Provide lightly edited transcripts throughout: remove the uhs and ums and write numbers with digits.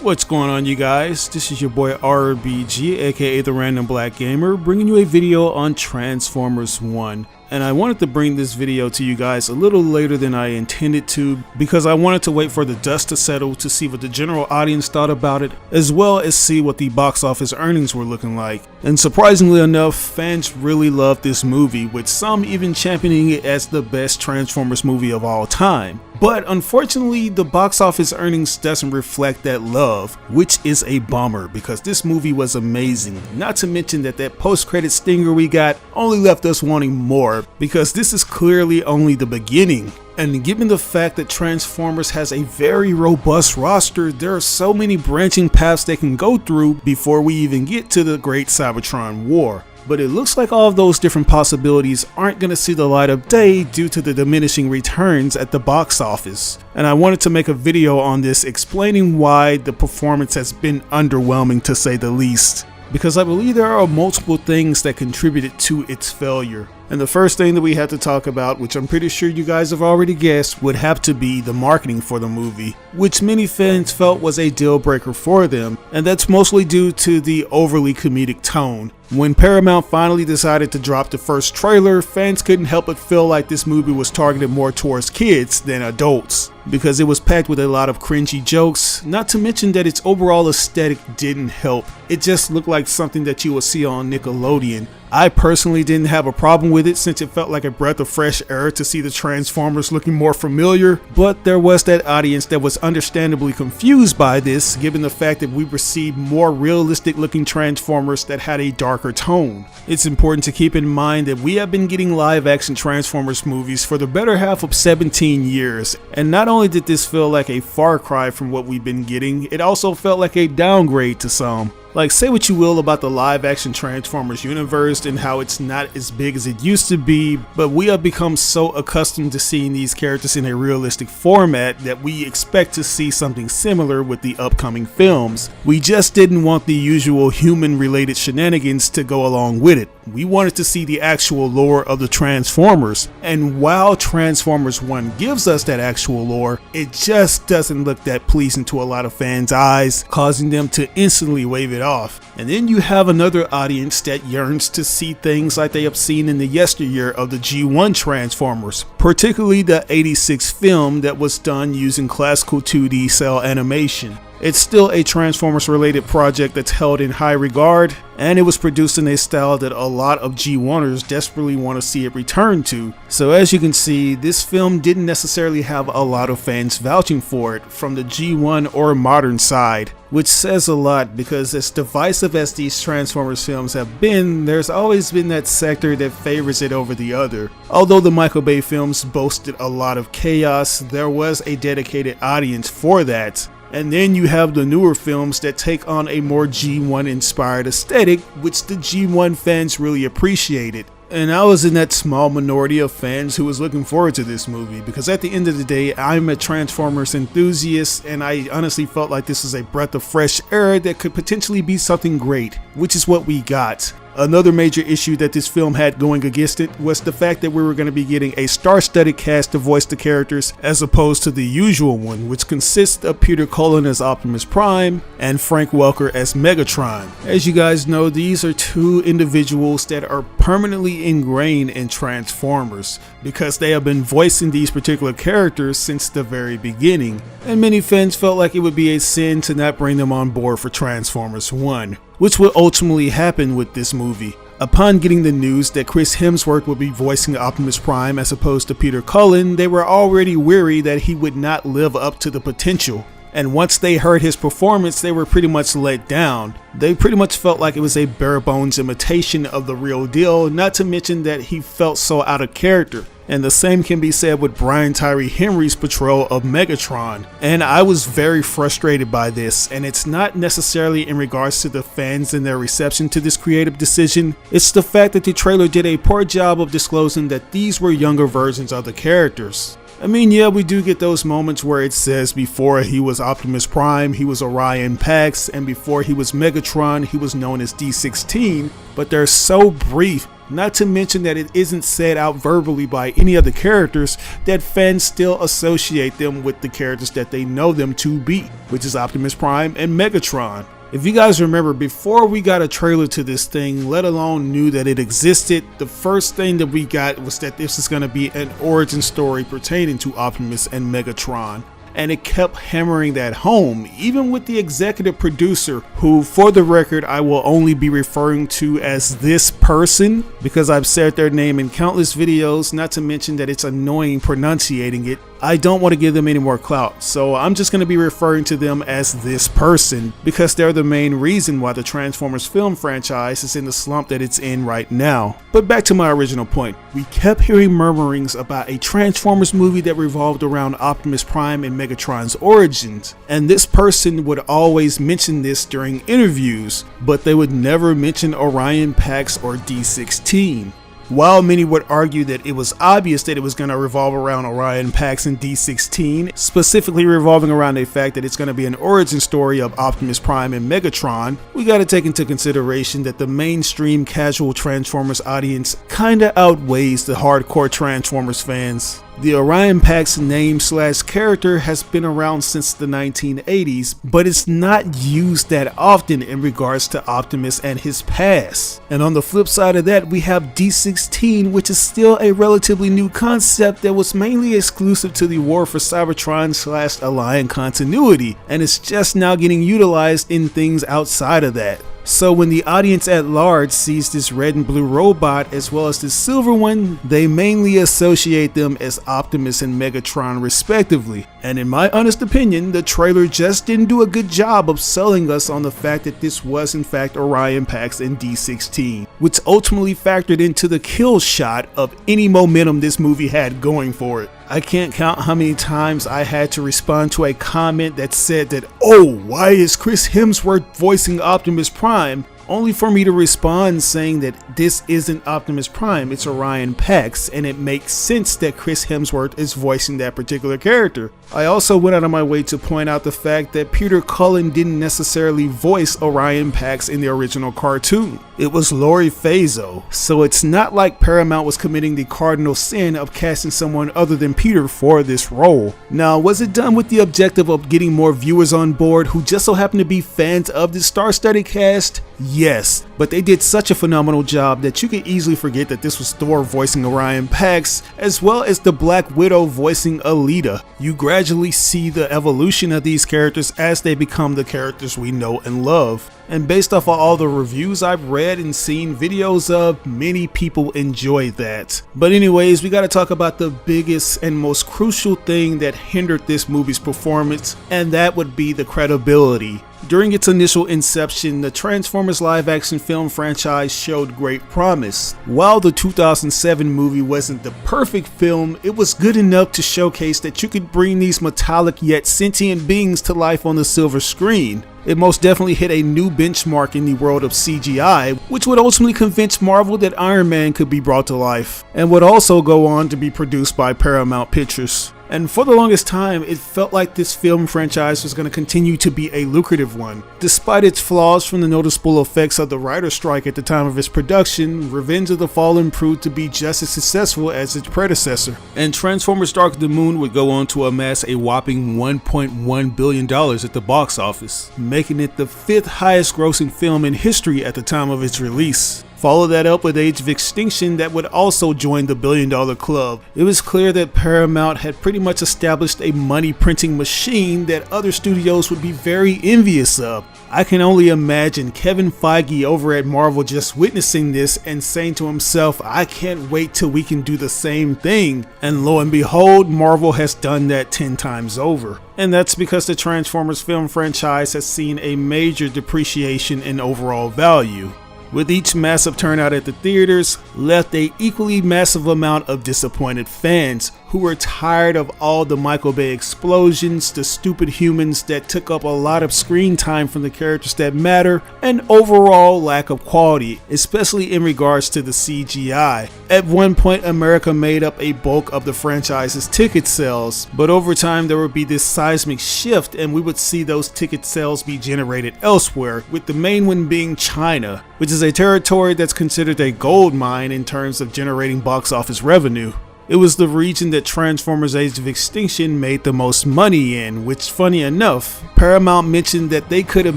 What's going on, you guys? This is your boy RBG, aka the Random Black Gamer, bringing you a video on Transformers 1. And I wanted to bring this video to you guys a little later than I intended to, because I wanted to wait for the dust to settle to see what the general audience thought about it, as well as see what the box office earnings were looking like. And surprisingly enough, fans really loved this movie, with some even championing it as the best Transformers movie of all time. But unfortunately, the box office earnings doesn't reflect that love, which is a bummer because this movie was amazing. Not to mention that post-credit stinger we got only left us wanting more, because this is clearly only the beginning. And given the fact that Transformers has a very robust roster, there are so many branching paths they can go through before we even get to the Great Cybertron War. But it looks like all of those different possibilities aren't going to see the light of day due to the diminishing returns at the box office. And I wanted to make a video on this explaining why the performance has been underwhelming, to say the least, because I believe there are multiple things that contributed to its failure. And the first thing that we had to talk about, which I'm pretty sure you guys have already guessed, would have to be the marketing for the movie, which many fans felt was a deal breaker for them, and that's mostly due to the overly comedic tone. When Paramount finally decided to drop the first trailer, fans couldn't help but feel like this movie was targeted more towards kids than adults, because it was packed with a lot of cringy jokes, not to mention that its overall aesthetic didn't help. It just looked like something that you would see on Nickelodeon. I personally didn't have a problem with it, since it felt like a breath of fresh air to see the Transformers looking more familiar, but there was that audience that was understandably confused by this, given the fact that we received more realistic looking Transformers that had a darker tone. It's important to keep in mind that we have been getting live action Transformers movies for the better half of 17 years, and not only did this feel like a far cry from what we've been getting, it also felt like a downgrade to some. Like, say what you will about the live action Transformers universe and how it's not as big as it used to be, but we have become so accustomed to seeing these characters in a realistic format that we expect to see something similar with the upcoming films. We just didn't want the usual human related shenanigans to go along with it. We wanted to see the actual lore of the Transformers, and while Transformers 1 gives us that actual lore, it just doesn't look that pleasing to a lot of fans' eyes, causing them to instantly wave it off. And then you have another audience that yearns to see things like they have seen in the yesteryear of the G1 Transformers, particularly the '86 film that was done using classical 2D cell animation. It's still a Transformers related project that's held in high regard, and it was produced in a style that a lot of G1ers desperately want to see it return to. So as you can see, this film didn't necessarily have a lot of fans vouching for it from the G1 or modern side, which says a lot, because as divisive as these Transformers films have been, there's always been that sector that favors it over the other. Although the Michael Bay films boasted a lot of chaos, there was a dedicated audience for that. And then you have the newer films that take on a more G1 inspired aesthetic, which the G1 fans really appreciated. And I was in that small minority of fans who was looking forward to this movie, because at the end of the day, I'm a Transformers enthusiast, and I honestly felt like this was a breath of fresh air that could potentially be something great, which is what we got. Another major issue that this film had going against it was the fact that we were going to be getting a star-studded cast to voice the characters, as opposed to the usual one, which consists of Peter Cullen as Optimus Prime and Frank Welker as Megatron. As you guys know, these are two individuals that are permanently ingrained in Transformers, because they have been voicing these particular characters since the very beginning, and many fans felt like it would be a sin to not bring them on board for Transformers 1. Which would ultimately happen with this movie. Upon getting the news that Chris Hemsworth would be voicing Optimus Prime as opposed to Peter Cullen, they were already weary that he would not live up to the potential. And once they heard his performance, they were pretty much let down. They pretty much felt like it was a bare bones imitation of the real deal, not to mention that he felt so out of character. And the same can be said with Brian Tyree Henry's portrayal of Megatron. And I was very frustrated by this, and it's not necessarily in regards to the fans and their reception to this creative decision. It's the fact that the trailer did a poor job of disclosing that these were younger versions of the characters. I mean, yeah, we do get those moments where it says before he was Optimus Prime, he was Orion Pax, and before he was Megatron, he was known as D16, but they're so brief Not to mention that it isn't said out verbally by any of the characters, that fans still associate them with the characters that they know them to be, which is Optimus Prime and Megatron. If you guys remember, before we got a trailer to this thing, let alone knew that it existed, the first thing that we got was that this is going to be an origin story pertaining to Optimus and Megatron. And it kept hammering that home, even with the executive producer, who, for the record, I will only be referring to as this person because I've said their name in countless videos, not to mention that it's annoying pronunciating it. I don't want to give them any more clout, so I'm just going to be referring to them as this person because they're the main reason why the Transformers film franchise is in the slump that it's in right now. But back to my original point, we kept hearing murmurings about a Transformers movie that revolved around Optimus Prime and Megatron's origins, and this person would always mention this during interviews, but they would never mention Orion Pax or D16. While many would argue that it was obvious that it was going to revolve around Orion Pax and D16, specifically revolving around the fact that it's going to be an origin story of Optimus Prime and Megatron, we got to take into consideration that the mainstream casual Transformers audience kinda outweighs the hardcore Transformers fans. The Orion Pax name/character has been around since the 1980s, but it's not used that often in regards to Optimus and his past. And on the flip side of that, we have D16, which is still a relatively new concept that was mainly exclusive to the War for Cybertron/Alliance continuity, and it's just now getting utilized in things outside of that. So when the audience at large sees this red and blue robot as well as this silver one, they mainly associate them as Optimus and Megatron respectively. And in my honest opinion, the trailer just didn't do a good job of selling us on the fact that this was in fact Orion Pax and D16, which ultimately factored into the kill shot of any momentum this movie had going for it. I can't count how many times I had to respond to a comment that said that, "Oh, why is Chris Hemsworth voicing Optimus Prime?" Only for me to respond saying that this isn't Optimus Prime, it's Orion Pax, and it makes sense that Chris Hemsworth is voicing that particular character. I also went out of my way to point out the fact that Peter Cullen didn't necessarily voice Orion Pax in the original cartoon. It was Laurie Fazo, so it's not like Paramount was committing the cardinal sin of casting someone other than Peter for this role. Now, was it done with the objective of getting more viewers on board who just so happen to be fans of the star-studded cast? Yes, but they did such a phenomenal job that you could easily forget that this was Thor voicing Orion Pax, as well as the Black Widow voicing Alita. You gradually see the evolution of these characters as they become the characters we know and love. And based off of all the reviews I've read and seen videos of, many people enjoy that. But anyways, we gotta talk about the biggest and most crucial thing that hindered this movie's performance, and that would be the credibility. During its initial inception, the Transformers live-action film franchise showed great promise. While the 2007 movie wasn't the perfect film, it was good enough to showcase that you could bring these metallic yet sentient beings to life on the silver screen. It most definitely hit a new benchmark in the world of CGI, which would ultimately convince Marvel that Iron Man could be brought to life, and would also go on to be produced by Paramount Pictures. And for the longest time, it felt like this film franchise was going to continue to be a lucrative one. Despite its flaws from the noticeable effects of the writer's strike at the time of its production, Revenge of the Fallen proved to be just as successful as its predecessor. And Transformers Dark of the Moon would go on to amass a whopping $1.1 billion at the box office, making it the 5th highest grossing film in history at the time of its release. Follow that up with Age of Extinction that would also join the $1 billion club. It was clear that Paramount had pretty much established a money printing machine that other studios would be very envious of. I can only imagine Kevin Feige over at Marvel just witnessing this and saying to himself, I can't wait till we can do the same thing. And lo and behold, Marvel has done that 10 times over. And that's because the Transformers film franchise has seen a major depreciation in overall value, with each massive turnout at the theaters left a equally massive amount of disappointed fans who were tired of all the Michael Bay explosions, the stupid humans that took up a lot of screen time from the characters that matter, and overall lack of quality, especially in regards to the CGI. At one point, America made up a bulk of the franchise's ticket sales, but over time there would be this seismic shift and we would see those ticket sales be generated elsewhere, with the main one being China, which is a territory that's considered a gold mine in terms of generating box office revenue. It was the region that Transformers Age of Extinction made the most money in, which, funny enough, Paramount mentioned that they could have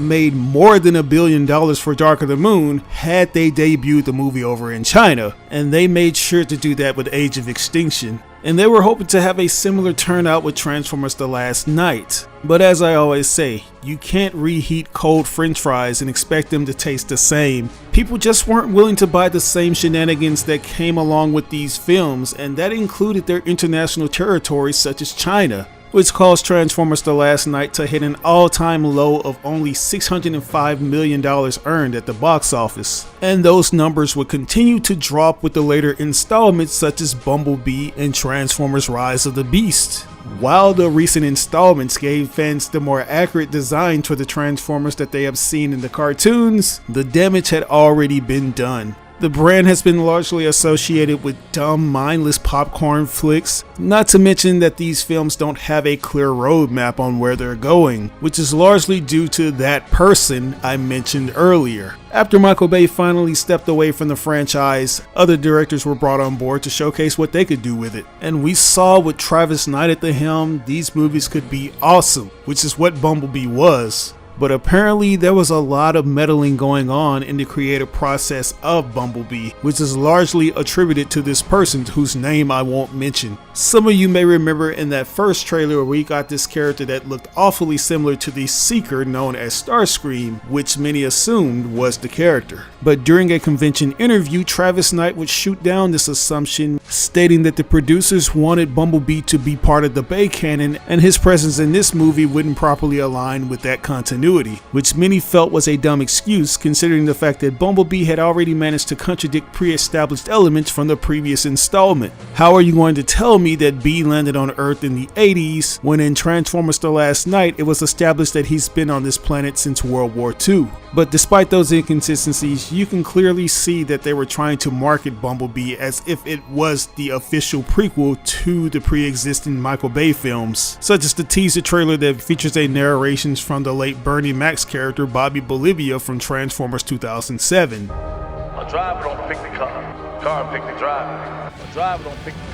made more than $1 billion for Dark of the Moon had they debuted the movie over in China, and they made sure to do that with Age of Extinction. And they were hoping to have a similar turnout with Transformers The Last Knight. But as I always say, you can't reheat cold french fries and expect them to taste the same. People just weren't willing to buy the same shenanigans that came along with these films, and that included their international territories such as China, which caused Transformers The Last Knight to hit an all-time low of only $605 million earned at the box office. And those numbers would continue to drop with the later installments such as Bumblebee and Transformers Rise of the Beast. While the recent installments gave fans the more accurate design for the Transformers that they have seen in the cartoons, the damage had already been done. The brand has been largely associated with dumb, mindless popcorn flicks, not to mention that these films don't have a clear roadmap on where they're going, which is largely due to that person I mentioned earlier. After Michael Bay finally stepped away from the franchise, other directors were brought on board to showcase what they could do with it. And we saw with Travis Knight at the helm, these movies could be awesome, which is what Bumblebee was. But apparently there was a lot of meddling going on in the creative process of Bumblebee, which is largely attributed to this person whose name I won't mention. Some of you may remember in that first trailer we got this character that looked awfully similar to the Seeker known as Starscream, which many assumed was the character. But during a convention interview, Travis Knight would shoot down this assumption, stating that the producers wanted Bumblebee to be part of the Bay canon and his presence in this movie wouldn't properly align with that continuity, which many felt was a dumb excuse considering the fact that Bumblebee had already managed to contradict pre-established elements from the previous installment. How are you going to tell me that B landed on Earth in the 80s when in Transformers The Last Knight it was established that he's been on this planet since World War II? But despite those inconsistencies, you can clearly see that they were trying to market Bumblebee as if it was the official prequel to the pre-existing Michael Bay films, such as the teaser trailer that features a narration from the late Bernie Mac's character Bobby Bolivia from Transformers 2007. A driver don't pick the car, car pick the driver. A driver don't pick the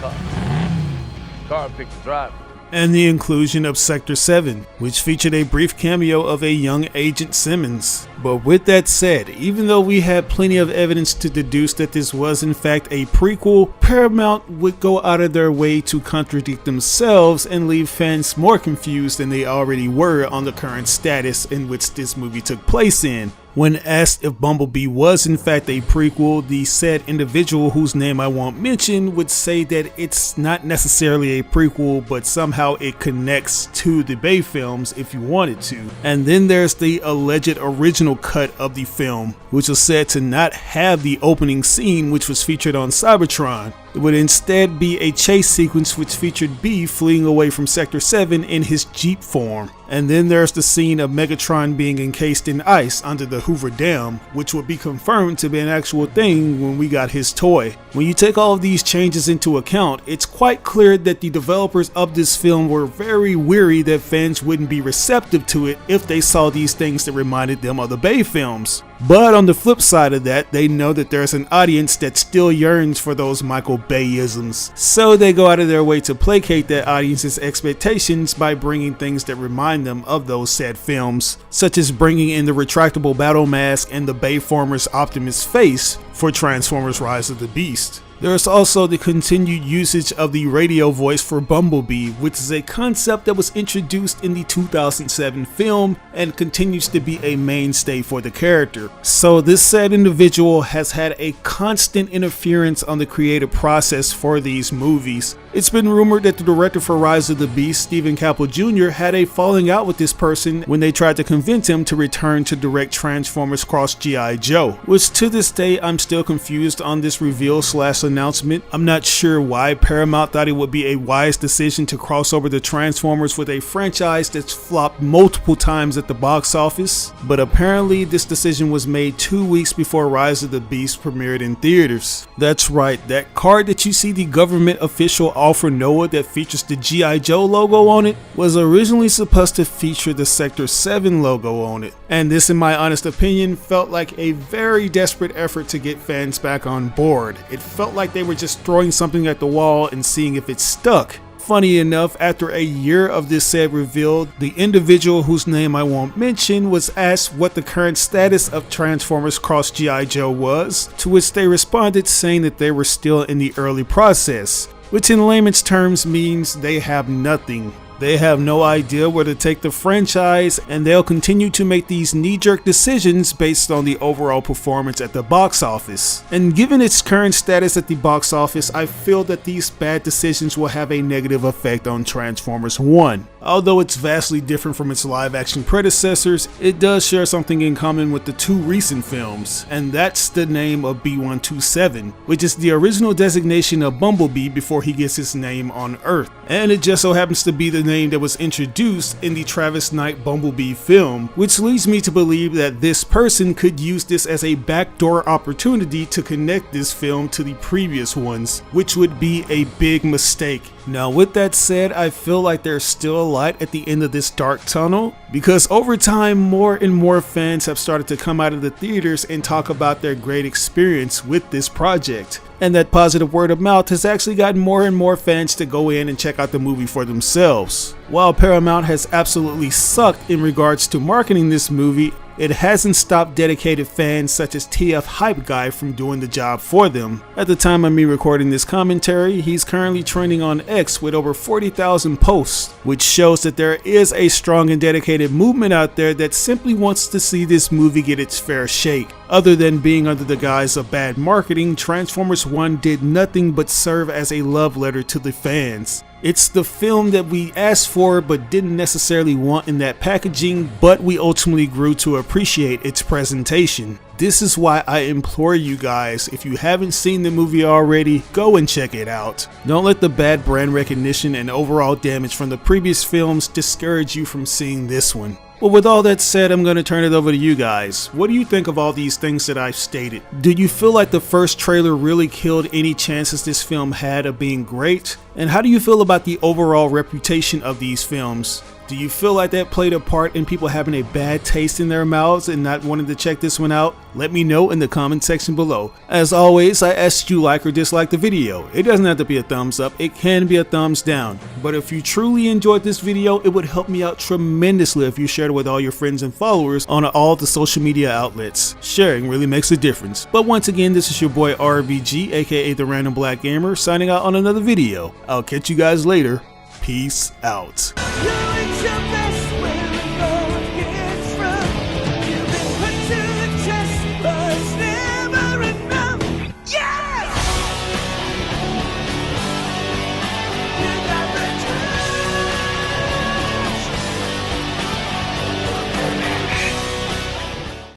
car pick the driver. And the inclusion of Sector 7, which featured a brief cameo of a young Agent Simmons. But with that said, even though we had plenty of evidence to deduce that this was in fact a prequel, Paramount would go out of their way to contradict themselves and leave fans more confused than they already were on the current status in which this movie took place in. When asked if Bumblebee was in fact a prequel, the said individual, whose name I won't mention, would say that it's not necessarily a prequel, but somehow it connects to the Bay films if you wanted to. And then there's the alleged original cut of the film, which was said to not have the opening scene which was featured on Cybertron. It would instead be a chase sequence which featured B fleeing away from Sector 7 in his Jeep form. And then there's the scene of Megatron being encased in ice under the Hoover Dam, which would be confirmed to be an actual thing when we got his toy. When you take all of these changes into account, it's quite clear that the developers of this film were very weary that fans wouldn't be receptive to it if they saw these things that reminded them of the Bay films. But on the flip side of that, they know that there's an audience that still yearns for those Michael Bay-isms. So they go out of their way to placate that audience's expectations by bringing things that remind them of those said films, such as bringing in the retractable battle mask and the Bayformers Optimus face for Transformers Rise of the Beast. There's also the continued usage of the radio voice for Bumblebee, which is a concept that was introduced in the 2007 film and continues to be a mainstay for the character. So this said individual has had a constant interference on the creative process for these movies. It's been rumored that the director for Rise of the Beast, Stephen Caple Jr., had a falling out with this person when they tried to convince him to return to direct Transformers Cross G.I. Joe, which to this day I'm still confused on this reveal/announcement. I'm not sure why Paramount thought it would be a wise decision to cross over the Transformers with a franchise that's flopped multiple times at the box office, but apparently this decision was made 2 weeks before Rise of the Beast premiered in theaters. That's right, that card that you see the government official All for Noah that features the G.I. Joe logo on it was originally supposed to feature the Sector 7 logo on it. And this, in my honest opinion, felt like a very desperate effort to get fans back on board. It felt like they were just throwing something at the wall and seeing if it stuck. Funny enough, after a year of this said reveal, the individual whose name I won't mention was asked what the current status of Transformers Cross G.I. Joe was, to which they responded saying that they were still in the early process, which in layman's terms means they have nothing. They have no idea where to take the franchise, and they'll continue to make these knee-jerk decisions based on the overall performance at the box office. And given its current status at the box office, I feel that these bad decisions will have a negative effect on Transformers 1. Although it's vastly different from its live-action predecessors, it does share something in common with the two recent films, and that's the name of B-127, which is the original designation of Bumblebee before he gets his name on Earth. And it just so happens to be the name that was introduced in the Travis Knight Bumblebee film, which leads me to believe that this person could use this as a backdoor opportunity to connect this film to the previous ones, which would be a big mistake. Now with that said, I feel like there's still a light at the end of this dark tunnel, because over time more and more fans have started to come out of the theaters and talk about their great experience with this project. And that positive word of mouth has actually gotten more and more fans to go in and check out the movie for themselves. While Paramount has absolutely sucked in regards to marketing this movie, it hasn't stopped dedicated fans such as TF Hype Guy from doing the job for them. At the time of me recording this commentary, he's currently trending on X with over 40,000 posts, which shows that there is a strong and dedicated movement out there that simply wants to see this movie get its fair shake. Other than being under the guise of bad marketing, Transformers 1 did nothing but serve as a love letter to the fans. It's the film that we asked for but didn't necessarily want in that packaging, but we ultimately grew to appreciate its presentation. This is why I implore you guys, if you haven't seen the movie already, go and check it out. Don't let the bad brand recognition and overall damage from the previous films discourage you from seeing this one. Well, with all that said, I'm going to turn it over to you guys. What do you think of all these things that I've stated? Do you feel like the first trailer really killed any chances this film had of being great? And how do you feel about the overall reputation of these films? Do you feel like that played a part in people having a bad taste in their mouths and not wanting to check this one out? Let me know in the comment section below. As always, I ask you like or dislike the video. It doesn't have to be a thumbs up, it can be a thumbs down. But if you truly enjoyed this video, it would help me out tremendously if you shared it with all your friends and followers on all the social media outlets. Sharing really makes a difference. But once again, this is your boy RBG, aka The Random Black Gamer, signing out on another video. I'll catch you guys later. Peace out.